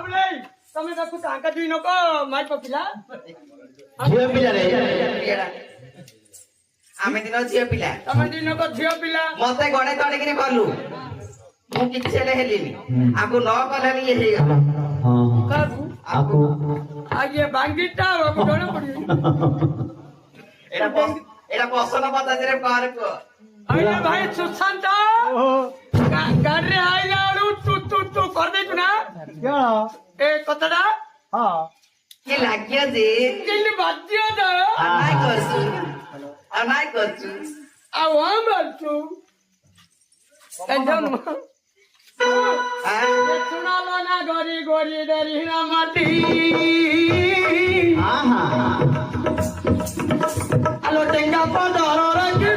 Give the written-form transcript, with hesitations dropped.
बाबले तमे ताकू टांका दुई नको माई पपिला झियो पिला रे आमे दिन झियो पिला तमे दुई नको झियो पिला मते गणे तड़े किने कलु मु किछे ले हेलिनी आकु न कलनी ये हे हां काबू आकू आगे बांगीटा बाबू डोले पड़ी एटा पसंद पता रे पार को अरे भाई सुशांत गाड़ी आइला तू कर दे ना क्या ए कतडा हां के लाग्यो जे किल्ली बाज्य दा अनाय करछु आ वहां बलचू एकदम सुना लो ना गोरी गोरी डरी ना माटी हां हां आलो टेंगा पडर रंगी